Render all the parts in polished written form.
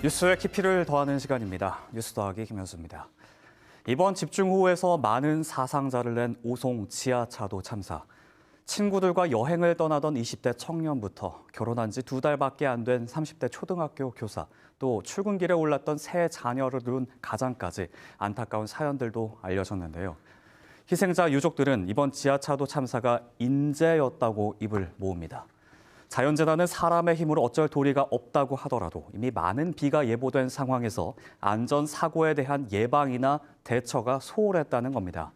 뉴스의 깊이를 더하는 시간입니다. 뉴스 더하기 김현수입니다. 이번 집중호우에서 많은 사상자를 낸 오송 지하차도 참사. 친구들과 여행을 떠나던 20대 청년부터 결혼한 지 2달밖에 안 된 30대 초등학교 교사, 또 출근길에 올랐던 새 자녀를 둔 가장까지 안타까운 사연들도 알려졌는데요. 희생자 유족들은 이번 지하차도 참사가 인재였다고 입을 모읍니다. 자연재난은 사람의 힘으로 어쩔 도리가 없다고 하더라도 이미 많은 비가 예보된 상황에서 안전사고에 대한 예방이나 대처가 소홀했다는 겁니다.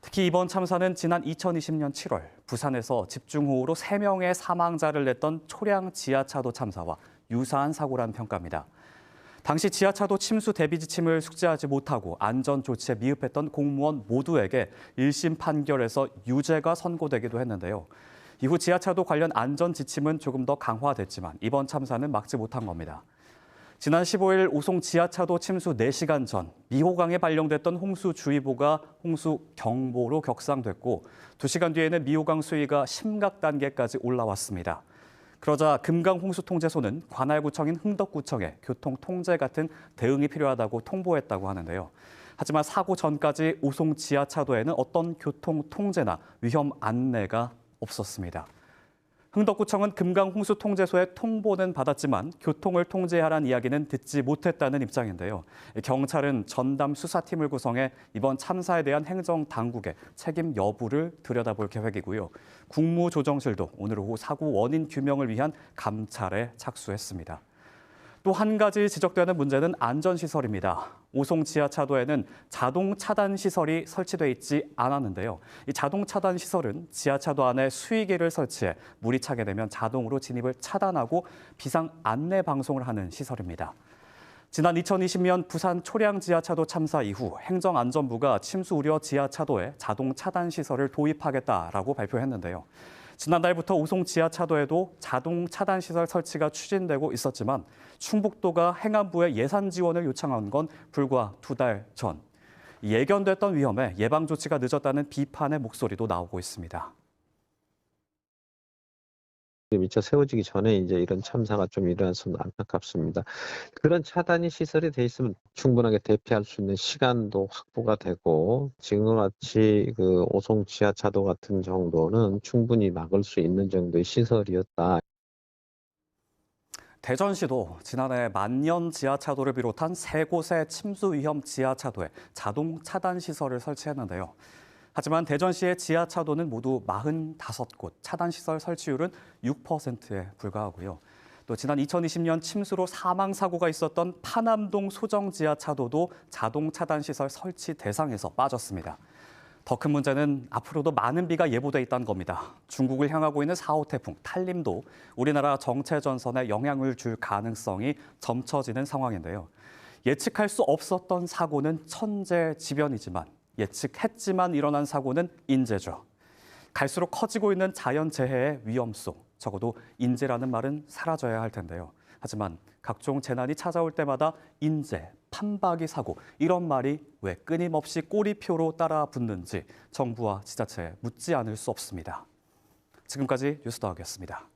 특히 이번 참사는 지난 2020년 7월 부산에서 집중호우로 3명의 사망자를 냈던 초량 지하차도 참사와 유사한 사고란 평가입니다. 당시 지하차도 침수 대비 지침을 숙지하지 못하고 안전 조치에 미흡했던 공무원 모두에게 1심 판결에서 유죄가 선고되기도 했는데요. 이후 지하차도 관련 안전 지침은 조금 더 강화됐지만 이번 참사는 막지 못한 겁니다. 지난 15일 오송 지하차도 침수 4시간 전 미호강에 발령됐던 홍수주의보가 홍수경보로 격상됐고 2시간 뒤에는 미호강 수위가 심각 단계까지 올라왔습니다. 그러자 금강홍수통제소는 관할구청인 흥덕구청에 교통통제 같은 대응이 필요하다고 통보했다고 하는데요. 하지만 사고 전까지 오송 지하차도에는 어떤 교통통제나 위험 안내가 없었습니다. 흥덕구청은 금강홍수통제소에 통보는 받았지만 교통을 통제하라는 이야기는 듣지 못했다는 입장인데요. 경찰은 전담 수사팀을 구성해 이번 참사에 대한 행정당국의 책임 여부를 들여다볼 계획이고요. 국무조정실도 오늘 오후 사고 원인 규명을 위한 감찰에 착수했습니다. 또 한 가지 지적되는 문제는 안전시설입니다. 오송 지하차도에는 자동 차단 시설이 설치돼 있지 않았는데요. 이 자동 차단 시설은 지하차도 안에 수위기를 설치해 물이 차게 되면 자동으로 진입을 차단하고 비상 안내 방송을 하는 시설입니다. 지난 2020년 부산 초량 지하차도 참사 이후 행정안전부가 침수 우려 지하차도에 자동 차단 시설을 도입하겠다라고 발표했는데요. 지난달부터 오송 지하차도에도 자동 차단 시설 설치가 추진되고 있었지만 충북도가 행안부에 예산 지원을 요청한 건 불과 2달 전. 예견됐던 위험에 예방 조치가 늦었다는 비판의 목소리도 나오고 있습니다. 미처 세워지기 전에 이제 이런 참사가 좀 일어나서 안타깝습니다. 그런 차단이 시설이 돼 있으면 충분하게 대피할 수 있는 시간도 확보가 되고 지금과 같이 그 오송 지하차도 같은 정도는 충분히 막을 수 있는 정도의 시설이었다. 대전시도 지난해 만년 지하차도를 비롯한 3곳의 침수 위험 지하차도에 자동 차단 시설을 설치했는데요. 하지만 대전시의 지하차도는 모두 45곳, 차단시설 설치율은 6%에 불과하고요. 또 지난 2020년 침수로 사망사고가 있었던 파남동 소정 지하차도도 자동 차단시설 설치 대상에서 빠졌습니다. 더 큰 문제는 앞으로도 많은 비가 예보돼 있다는 겁니다. 중국을 향하고 있는 4호 태풍 탈림도 우리나라 정체 전선에 영향을 줄 가능성이 점쳐지는 상황인데요. 예측할 수 없었던 사고는 천재지변이지만 예측했지만 일어난 사고는 인재죠. 갈수록 커지고 있는 자연재해의 위험성, 적어도 인재라는 말은 사라져야 할 텐데요. 하지만 각종 재난이 찾아올 때마다 인재, 판박이 사고 이런 말이 왜 끊임없이 꼬리표로 따라 붙는지 정부와 지자체에 묻지 않을 수 없습니다. 지금까지 뉴스 더하기였습니다.